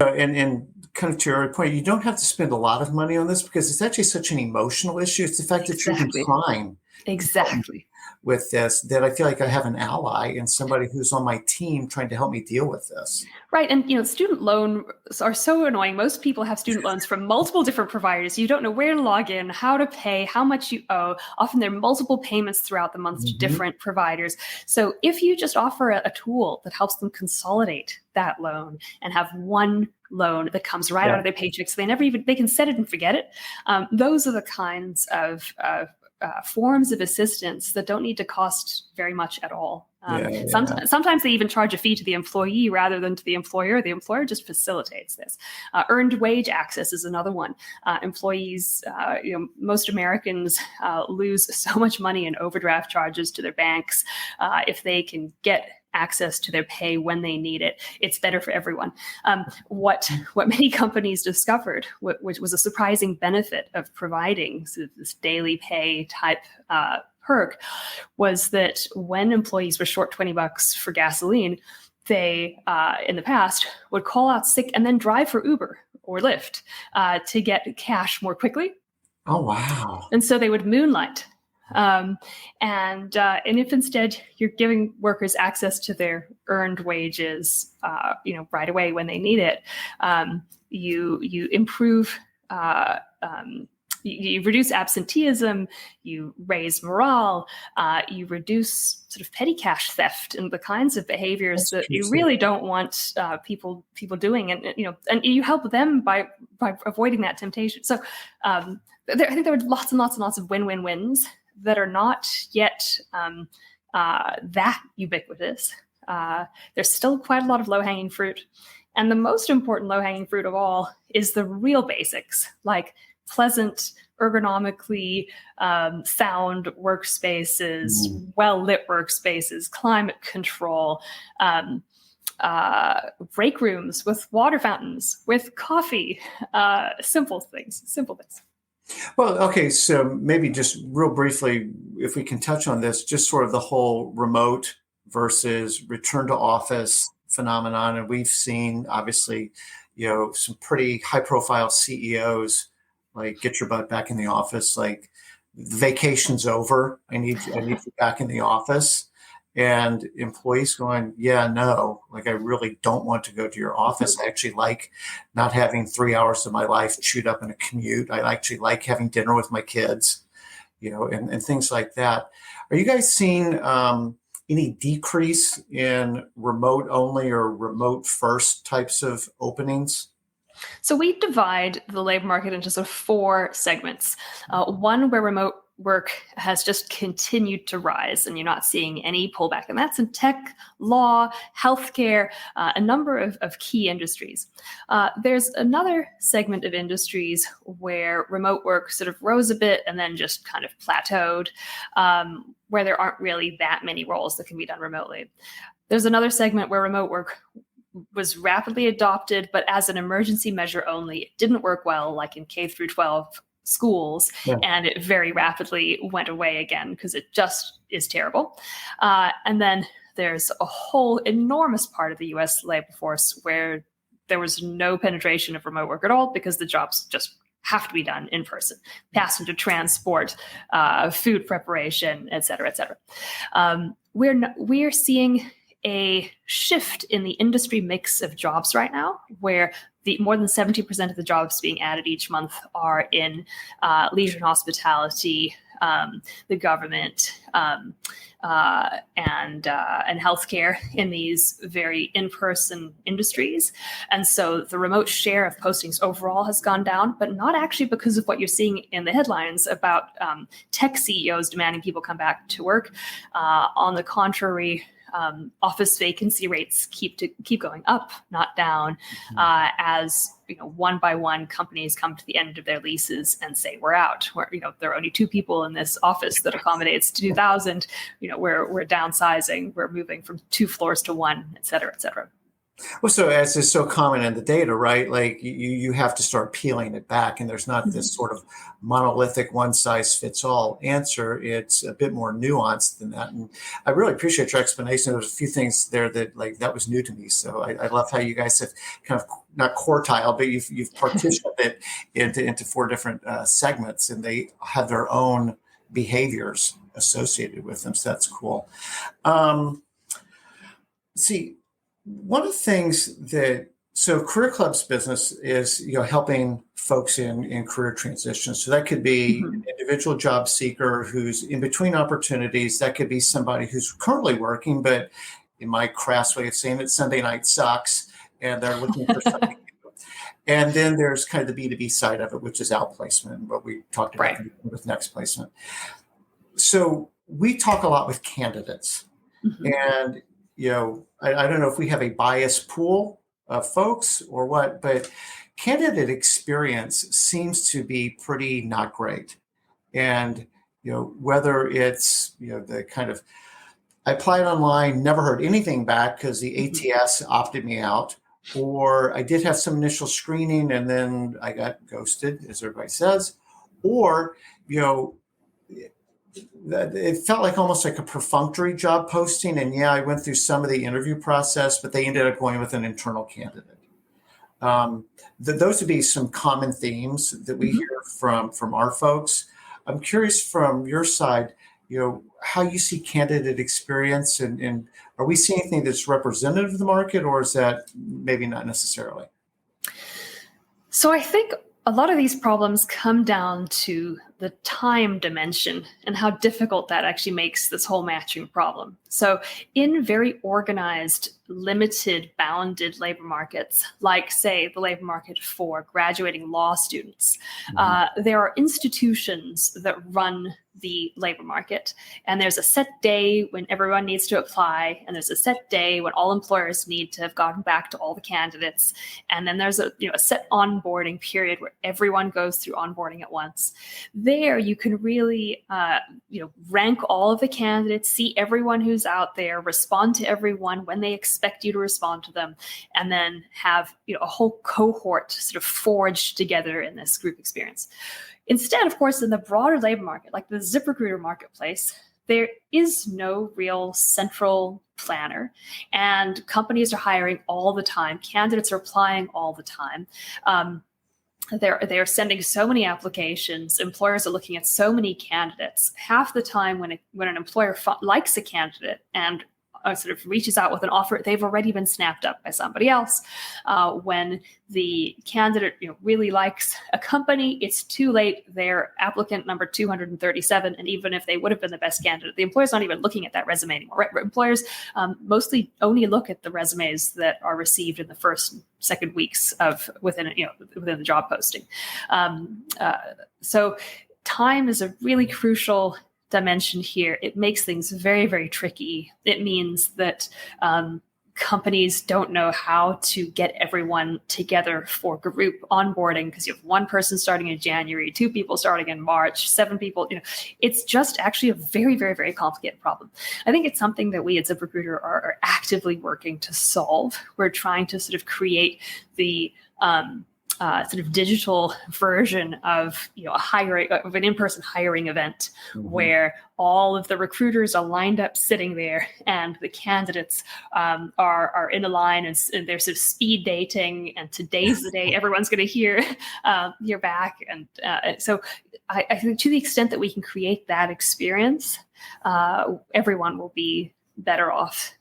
And kind of to your point, you don't have to spend a lot of money on this because it's actually such an emotional issue. It's the fact that you've been crying Exactly. with this, that I feel like I have an ally and somebody who's on my team trying to help me deal with this. Right. And, student loans are so annoying. Most people have student loans from multiple different providers. You don't know where to log in, how to pay, how much you owe. Often there are multiple payments throughout the month to different providers. So if you just offer a tool that helps them consolidate that loan and have one loan that comes right out of their paycheck, so they can set it and forget it. Those are the kinds of forms of assistance that don't need to cost very much at all. Sometimes they even charge a fee to the employee rather than to the employer. The employer just facilitates this. Earned wage access is another one. Employees, most Americans lose so much money in overdraft charges to their banks. If they can get access to their pay when they need it, it's better for everyone. What many companies discovered, which was a surprising benefit of providing sort of this daily pay type perk, was that when employees were short $20 for gasoline, they, in the past, would call out sick and then drive for Uber or Lyft to get cash more quickly. Oh, wow. And so they would moonlight. And if instead you're giving workers access to their earned wages, right away when they need it, you improve, you reduce absenteeism, you raise morale, you reduce sort of petty cash theft and the kinds of behaviors that you really don't want people doing, and you help them by avoiding that temptation. So I think there are lots and lots and lots of win-win-wins that are not yet that ubiquitous. There's still quite a lot of low-hanging fruit. And the most important low-hanging fruit of all is the real basics, like pleasant, ergonomically sound workspaces, well-lit workspaces, climate control, break rooms with water fountains, with coffee, simple things. Well, okay, so maybe just real briefly, if we can touch on this, just sort of the whole remote versus return to office phenomenon. And we've seen, obviously, some pretty high-profile CEOs like get your butt back in the office, like the vacation's over. I need you back in the office. And employees going, yeah, no, like I really don't want to go to your office. I actually like not having 3 hours of my life chewed up in a commute. I actually like having dinner with my kids, and things like that. Are you guys seeing any decrease in remote only or remote first types of openings? So we divide the labor market into sort of 4 segments. One where remote work has just continued to rise and you're not seeing any pullback. And that's in tech, law, healthcare, a number of key industries. There's another segment of industries where remote work sort of rose a bit and then just kind of plateaued, where there aren't really that many roles that can be done remotely. There's another segment where remote work was rapidly adopted, but as an emergency measure only. It didn't work well, like in K through 12 schools, and it very rapidly went away again because it just is terrible. And then there's a whole enormous part of the US labor force where there was no penetration of remote work at all because the jobs just have to be done in person. Passenger transport, food preparation, et cetera, et cetera. We're seeing a shift in the industry mix of jobs right now, where more than 70% of the jobs being added each month are in leisure and hospitality, the government, and healthcare, in these very in-person industries. And so the remote share of postings overall has gone down, but not actually because of what you're seeing in the headlines about tech CEOs demanding people come back to work. On the contrary, office vacancy rates keep going up, not down, as one by one companies come to the end of their leases and say we're out. There are only 2 people in this office that accommodates 2,000. We're downsizing. We're moving from 2 floors to 1, et cetera, et cetera. Well, so as is so common in the data, right? Like you have to start peeling it back, and there's not this sort of monolithic one size fits all answer. It's a bit more nuanced than that. And I really appreciate your explanation. There's a few things there that was new to me. So I love how you guys have kind of not quartile, but you've partitioned it into four different segments, and they have their own behaviors associated with them. So that's cool. See, one of the things so Career Club's business is, helping folks in career transitions. So that could be an individual job seeker who's in between opportunities. That could be somebody who's currently working, but in my crass way of saying it, Sunday night sucks, and they're looking for something new. And then there's kind of the B2B side of it, which is outplacement, what we talked about with next placement. So we talk a lot with candidates, and I don't know if we have a biased pool of folks or what, but candidate experience seems to be pretty not great. And, whether it's, the kind of, I applied online, never heard anything back because the ATS opted me out, or I did have some initial screening and then I got ghosted, as everybody says, or, it felt like almost like a perfunctory job posting. And I went through some of the interview process, but they ended up going with an internal candidate. Those would be some common themes that we hear from our folks. I'm curious from your side, how you see candidate experience, and are we seeing anything that's representative of the market, or is that maybe not necessarily? So I think a lot of these problems come down to the time dimension and how difficult that actually makes this whole matching problem. So in very organized, limited, bounded labor markets, like, say, the labor market for graduating law students, there are institutions that run the labor market, and there's a set day when everyone needs to apply, and there's a set day when all employers need to have gotten back to all the candidates, and then there's a set onboarding period where everyone goes through onboarding at once. There you can really rank all of the candidates, see everyone who's out there, respond to everyone when they expect you to respond to them, and then have a whole cohort sort of forged together in this group experience. Instead, of course, in the broader labor market, like the ZipRecruiter marketplace, there is no real central planner, and companies are hiring all the time. Candidates are applying all the time. They're sending so many applications. Employers are looking at so many candidates. Half the time, when an employer likes a candidate and sort of reaches out with an offer, they've already been snapped up by somebody else. When the candidate really likes a company, it's too late. They're applicant number 237, and even if they would have been the best candidate, the employer's not even looking at that resume anymore. Right? Employers mostly only look at the resumes that are received in the second weeks of within the job posting. So time is a really crucial dimension here. It makes things very, very tricky. It means that companies don't know how to get everyone together for group onboarding, because you have one person starting in January, two people starting in March, 7 people. It's just actually a very, very, very complicated problem. I think it's something that we at ZipRecruiter are actively working to solve. We're trying to sort of create the sort of digital version of an in-person hiring event, where all of the recruiters are lined up sitting there, and the candidates are in a line, and they're sort of speed dating, and today's the day everyone's going to hear back. And so I think to the extent that we can create that experience, everyone will be better off.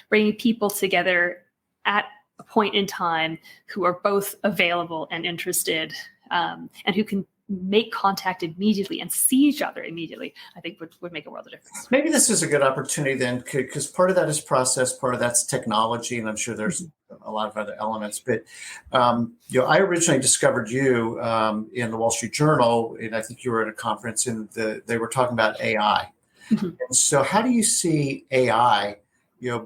Bringing people together at a point in time who are both available and interested, and who can make contact immediately and see each other immediately, I think would make a world of difference. Maybe this is a good opportunity then, because part of that is process, part of that's technology, and I'm sure there's a lot of other elements. But I originally discovered you in the Wall Street Journal, and I think you were at a conference, and they were talking about AI. And so how do you see AI,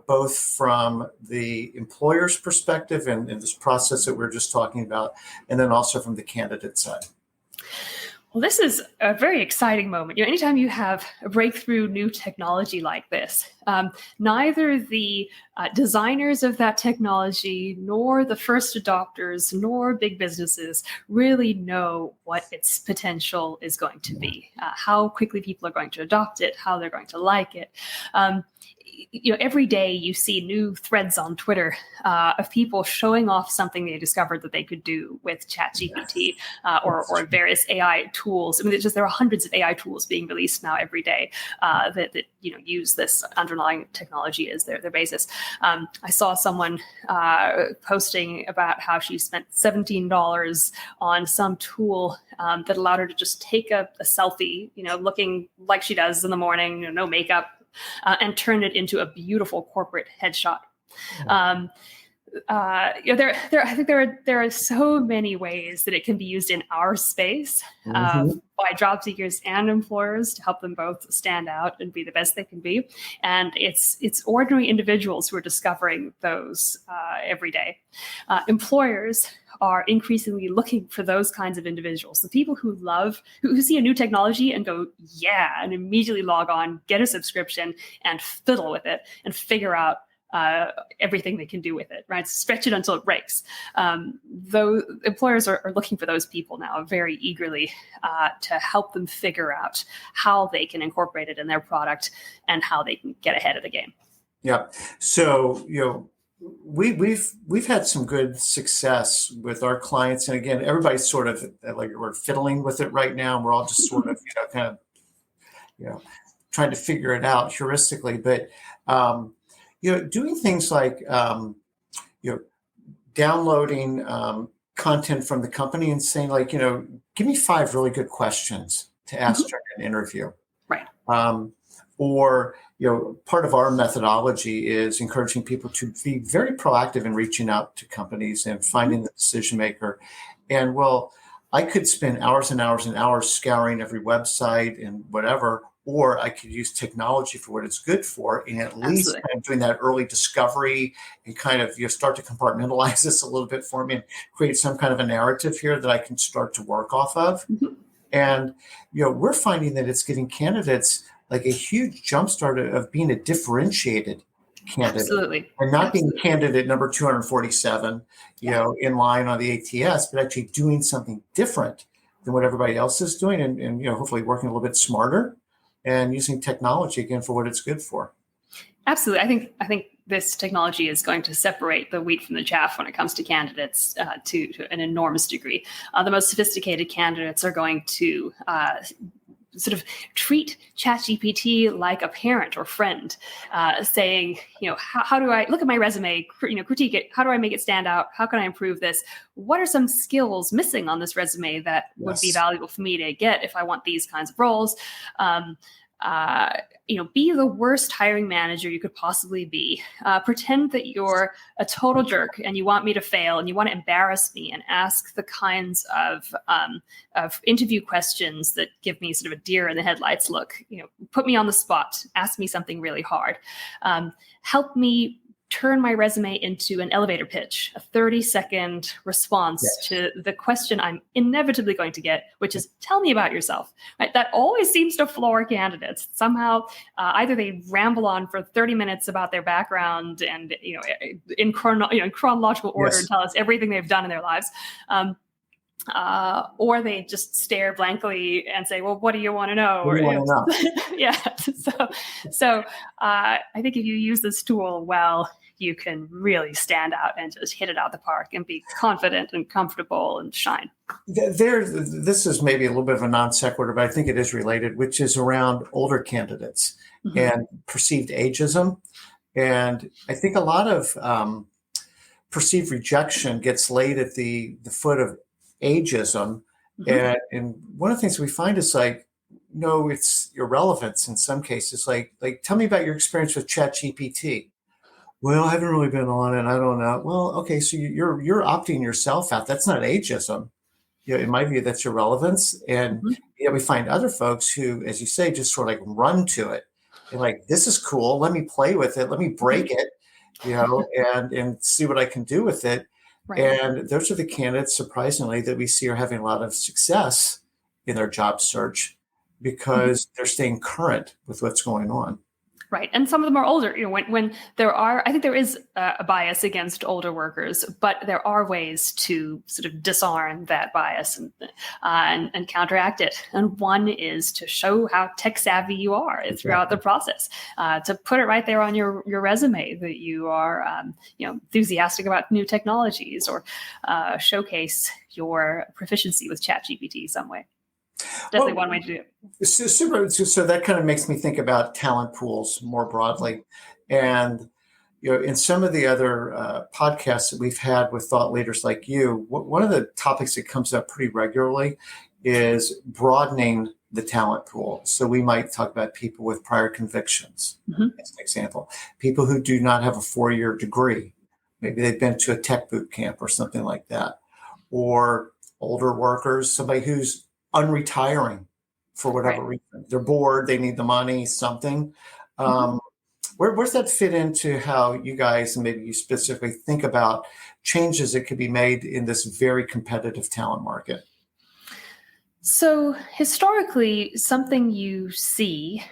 both from the employer's perspective and this process that we're just talking about, and then also from the candidate side? Well, this is a very exciting moment. Anytime you have a breakthrough new technology like this, Neither the designers of that technology, nor the first adopters, nor big businesses really know what its potential is going to be, how quickly people are going to adopt it, how they're going to like it. Every day you see new threads on Twitter of people showing off something they discovered that they could do with ChatGPT or various AI tools. I mean, there are hundreds of AI tools being released now every day that use this underlying technology as their basis. I saw someone posting about how she spent $17 on some tool that allowed her to just take a selfie, looking like she does in the morning, no makeup. And turn it into a beautiful corporate headshot. I think there are so many ways that it can be used in our space by job seekers and employers to help them both stand out and be the best they can be. And it's ordinary individuals who are discovering those every day. Employers are increasingly looking for those kinds of individuals, the people who see a new technology and go, yeah, and immediately log on, get a subscription, and fiddle with it and figure out everything they can do with it, right? Stretch it until it breaks. Though employers are looking for those people now very eagerly to help them figure out how they can incorporate it in their product and how they can get ahead of the game. Yeah. So, we've had some good success with our clients, and again, everybody's sort of like we're fiddling with it right now. And we're all just sort of trying to figure it out heuristically, but doing things like downloading content from the company and saying like, give me 5 really good questions to ask during an interview, right? Or part of our methodology is encouraging people to be very proactive in reaching out to companies and finding the decision maker. And I could spend hours and hours and hours scouring every website and whatever, or I could use technology for what it's good for, and at least kind of doing that early discovery and kind of start to compartmentalize this a little bit for me and create some kind of a narrative here that I can start to work off of. And we're finding that it's getting candidates like a huge jumpstart of being a differentiated candidate. Absolutely. And not being candidate number 247, in line on the ATS, but actually doing something different than what everybody else is doing and hopefully working a little bit smarter and using technology again for what it's good for. Absolutely. I think this technology is going to separate the wheat from the chaff when it comes to candidates to an enormous degree. The most sophisticated candidates are going to sort of treat ChatGPT like a parent or friend, saying, how do I look at my resume, critique it? How do I make it stand out? How can I improve this? What are some skills missing on this resume that would be valuable for me to get if I want these kinds of roles? Be the worst hiring manager you could possibly be. Pretend that you're a total jerk and you want me to fail and you want to embarrass me and ask the kinds of interview questions that give me sort of a deer in the headlights look. Put me on the spot. Ask me something really hard. Help me turn my resume into an elevator pitch, a 30-second response to the question I'm inevitably going to get, which is, tell me about yourself. Right? That always seems to floor candidates. Somehow, either they ramble on for 30 minutes about their background and in chronological order and tell us everything they've done in their lives. Or they just stare blankly and say, well, what do you want to know? So I think if you use this tool well, you can really stand out and just hit it out the park and be confident and comfortable and shine. This is maybe a little bit of a non sequitur, but I think it is related, which is around older candidates and perceived ageism. And I think a lot of perceived rejection gets laid at the foot of ageism. And one of the things we find is like, no, it's irrelevance in some cases. Like tell me about your experience with ChatGPT. Well, I haven't really been on it. I don't know. Well, okay, so you're opting yourself out. That's not ageism. In my view, that's irrelevance. And we find other folks who, as you say, just sort of like run to it. They're like, this is cool. Let me play with it. Let me break it, and see what I can do with it. Right. And those are the candidates, surprisingly, that we see are having a lot of success in their job search because they're staying current with what's going on. Right. And some of them are older. When there are, I think there is a bias against older workers, but there are ways to sort of disarm that bias and counteract it. And one is to show how tech savvy you are throughout the process, to put it right there on your resume that you are, enthusiastic about new technologies, or showcase your proficiency with ChatGPT some way. Definitely one way to do it. So that kind of makes me think about talent pools more broadly. And, in some of the other podcasts that we've had with thought leaders like you, one of the topics that comes up pretty regularly is broadening the talent pool. So we might talk about people with prior convictions, as an example, people who do not have a 4-year degree. Maybe they've been to a tech boot camp or something like that, or older workers, somebody who's unretiring for whatever reason. They're bored, they need the money, something. Where's that fit into how you guys, and maybe you specifically, think about changes that could be made in this very competitive talent market? So historically, something you see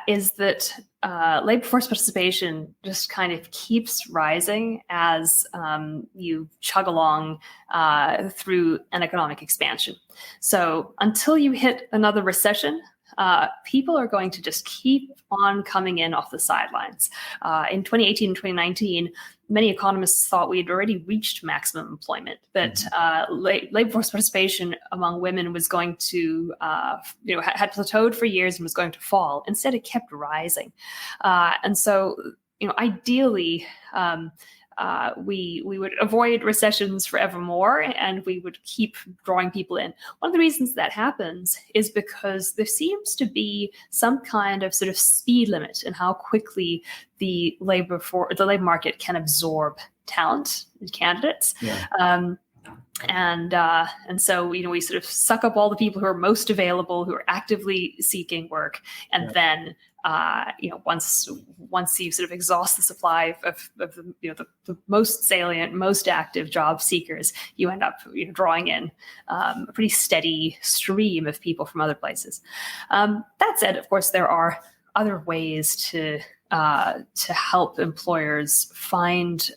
is that labor force participation just kind of keeps rising as you chug along through an economic expansion. So until you hit another recession, people are going to just keep on coming in off the sidelines. In 2018 and 2019, many economists thought we had already reached maximum employment, that labor force participation among women was going to, had plateaued for years and was going to fall. Instead, it kept rising. And so, ideally, we would avoid recessions forevermore, and we would keep drawing people in. One of the reasons that happens is because there seems to be some kind of sort of speed limit in how quickly the labor market can absorb talent and candidates. Yeah. And so, we sort of suck up all the people who are most available, who are actively seeking work, and then once you sort of exhaust the supply of the most salient, most active job seekers, you end up drawing in a pretty steady stream of people from other places. That said, of course, there are other ways to help employers find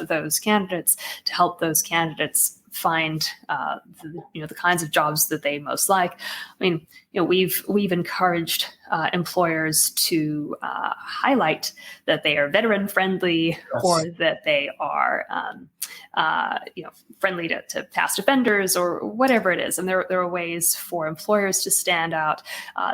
those candidates, to help those candidates find the kinds of jobs that they most like. I mean, we've encouraged employers to highlight that they are veteran friendly, yes, or that they are friendly to past offenders, or whatever it is. And there are ways for employers to stand out.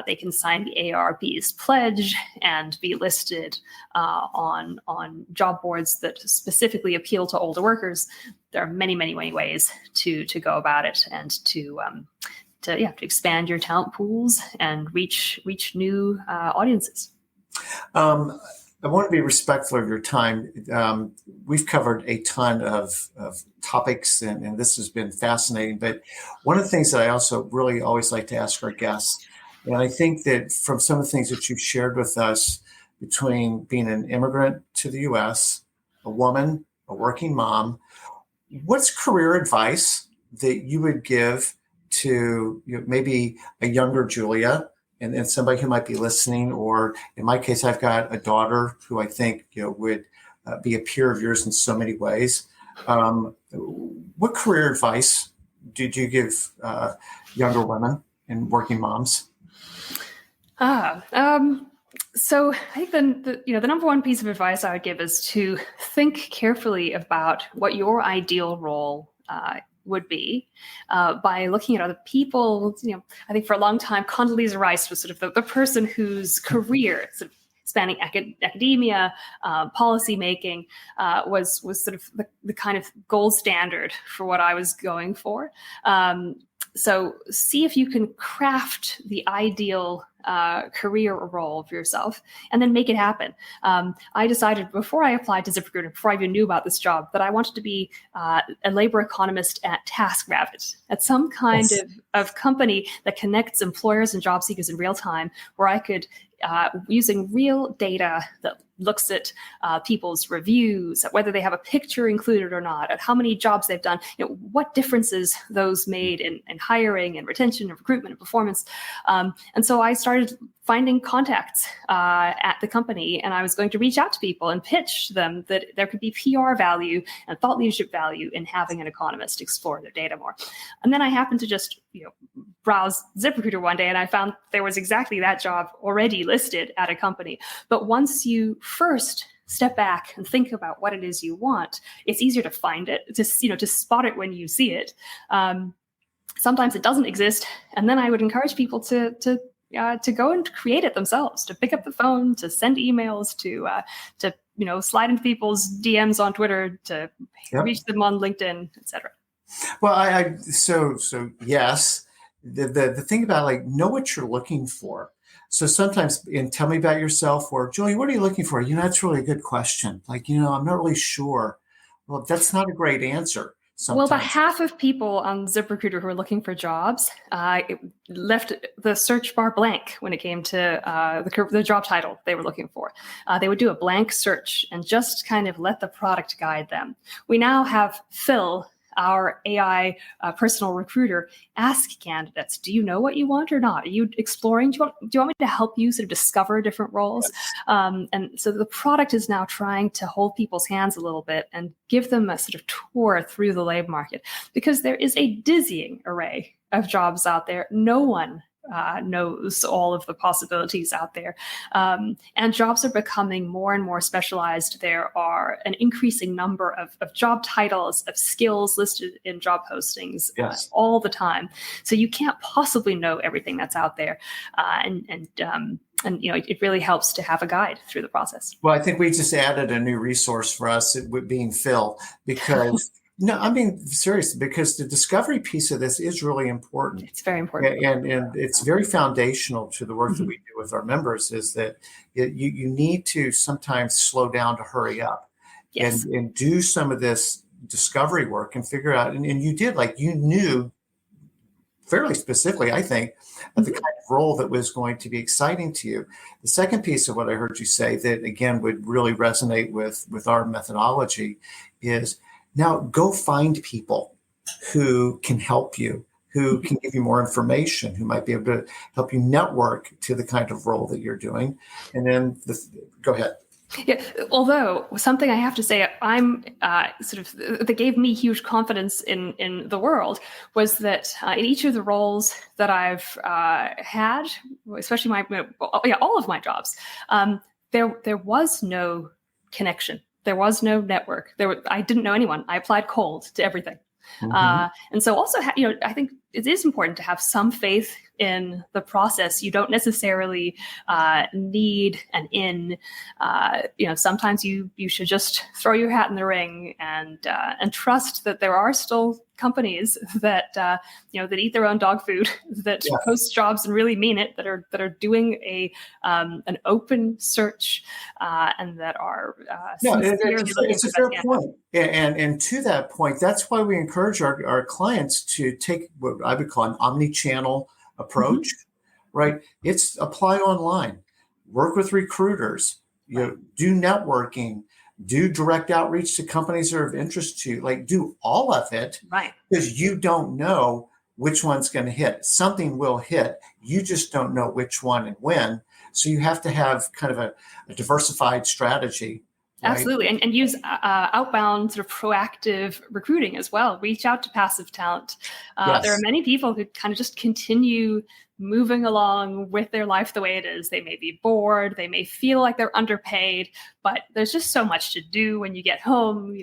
They can sign the AARP's pledge and be listed on job boards that specifically appeal to older workers. There are many, many, many ways to go about it, and to expand your talent pools and reach new audiences. I want to be respectful of your time. We've covered a ton of topics, and this has been fascinating. But one of the things that I also really always like to ask our guests, and I think that from some of the things that you've shared with us, between being an immigrant to the U.S., a woman, a working mom, what's career advice that you would give to maybe a younger Julia, and somebody who might be listening? Or in my case, I've got a daughter who I think would be a peer of yours in so many ways. What career advice did you give younger women and working moms? So I think the number one piece of advice I would give is to think carefully about what your ideal role would be by looking at other people. I think for a long time, Condoleezza Rice was sort of the person whose career, sort of spanning academia, policy making, was sort of the kind of gold standard for what I was going for. So see if you can craft the ideal career role for yourself, and then make it happen. I decided before I applied to ZipRecruiter, before I even knew about this job, that I wanted to be a labor economist at TaskRabbit, at some kind of company that connects employers and job seekers in real time, where I could, using real data that looks at people's reviews, at whether they have a picture included or not, at how many jobs they've done, what differences those made in hiring and retention and recruitment and performance. And so I started finding contacts at the company, and I was going to reach out to people and pitch them that there could be PR value and thought leadership value in having an economist explore their data more. And then I happened to just browse ZipRecruiter one day, and I found there was exactly that job already listed at a company. But once you first step back and think about what it is you want, it's easier to find it, to spot it when you see it. Sometimes it doesn't exist, and then I would encourage people to go and create it themselves, to pick up the phone, to send emails, to slide into people's DMs on Twitter, to reach them on LinkedIn, etc. Well, so yes, the thing about know what you're looking for. So sometimes, and tell me about yourself, or Julie, what are you looking for? That's really a good question. I'm not really sure. Well, that's not a great answer. Sometimes. Well, about half of people on ZipRecruiter who are looking for jobs left the search bar blank when it came to the job title they were looking for. They would do a blank search and just kind of let the product guide them. We now have Phil, our AI personal recruiter, ask candidates, do you know what you want or not? Are you exploring? Do you want me to help you sort of discover different roles? Yes. And so the product is now trying to hold people's hands a little bit and give them a sort of tour through the labor market, because there is a dizzying array of jobs out there. No one knows all of the possibilities out there. And jobs are becoming more and more specialized. There are an increasing number of job titles, of skills listed in job postings all the time. So you can't possibly know everything that's out there. And it really helps to have a guide through the process. Well, I think we just added a new resource for us, it being Phil, because no, I'm being serious, because the discovery piece of this is really important. It's very important. And it's very foundational to the work that we do with our members, is that you need to sometimes slow down to hurry up and do some of this discovery work and figure out. And you did, you knew fairly specifically, I think, the kind of role that was going to be exciting to you. The second piece of what I heard you say that, again, would really resonate with our methodology is, now go find people who can help you, who can give you more information, who might be able to help you network to the kind of role that you're doing. And then go ahead. Yeah, although something I have to say, I'm that gave me huge confidence in the world was that in each of the roles that I've had, especially all of my jobs, there was no connection. There was no network. I didn't know anyone. I applied cold to everything. And so also, I think it is important to have some faith in the process. You don't necessarily need an in. Sometimes you should just throw your hat in the ring and trust that there are still companies that that eat their own dog food, that post jobs and really mean it, that are doing an open search and that are it's a fair point. And to that point, that's why we encourage our clients to take what I would call an omni-channel approach, right? It's apply online, work with recruiters, do networking, do direct outreach to companies that are of interest to you, do all of it, right? Because you don't know which one's going to hit. Something will hit. You just don't know which one and when. So you have to have kind of a diversified strategy. Right? Absolutely. And use outbound sort of proactive recruiting as well. Reach out to passive talent. There are many people who kind of just continue moving along with their life the way it is. They may be bored. They may feel like they're underpaid, but there's just so much to do when you get home,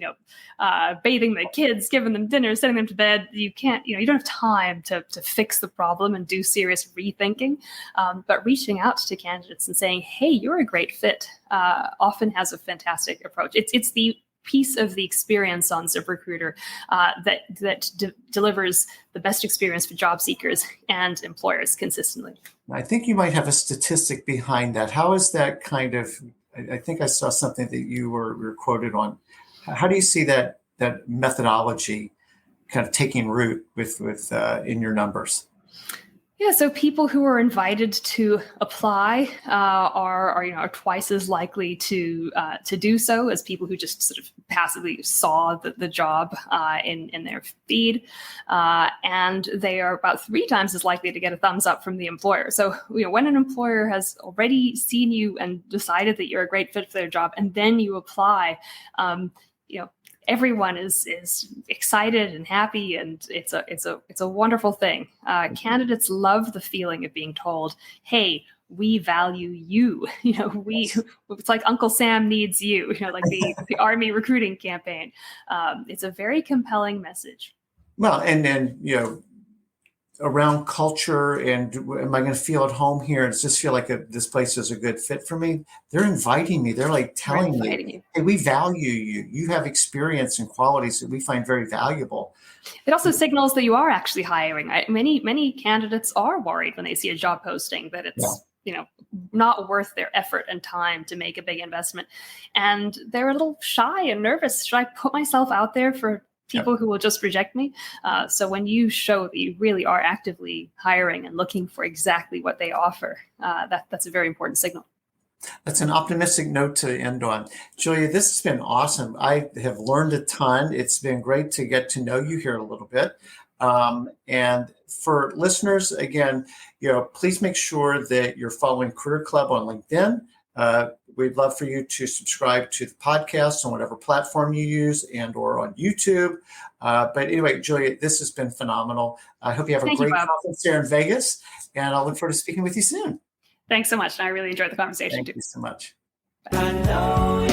bathing the kids, giving them dinner, sending them to bed. You can't, you don't have time to fix the problem and do serious rethinking. But reaching out to candidates and saying, hey, you're a great fit, often has a fantastic approach. It's the piece of the experience on ZipRecruiter that delivers the best experience for job seekers and employers consistently. I think you might have a statistic behind that. How is that kind of, I think I saw something that you were quoted on. How do you see that methodology kind of taking root with in your numbers? Yeah, so people who are invited to apply are twice as likely to do so as people who just sort of passively saw the job in their feed, and they are about 3 times as likely to get a thumbs up from the employer. So when an employer has already seen you and decided that you're a great fit for their job, and then you apply, everyone is excited and happy, and it's a wonderful thing. Candidates love the feeling of being told, "Hey, we value you." It's like Uncle Sam needs you. Like the Army recruiting campaign. It's a very compelling message. Well, and then around culture and am I going to feel at home here? Does this feel like this place is a good fit for me? They're inviting me. They're like telling me, "Hey, we value you. You have experience and qualities that we find very valuable." It also signals that you are actually hiring. Many candidates are worried when they see a job posting that it's not worth their effort and time to make a big investment, and they're a little shy and nervous. Should I put myself out there for people who will just reject me? So when you show that you really are actively hiring and looking for exactly what they offer, that's a very important signal. That's an optimistic note to end on. Julia, this has been awesome. I have learned a ton. It's been great to get to know you here a little bit. And for listeners, again, please make sure that you're following Career Club on LinkedIn. We'd love for you to subscribe to the podcast on whatever platform you use and or on YouTube. But anyway, Julia, this has been phenomenal. I hope you have a great conference there in Vegas, and I'll look forward to speaking with you soon. Thanks so much. I really enjoyed the conversation too. Thank you so much. I know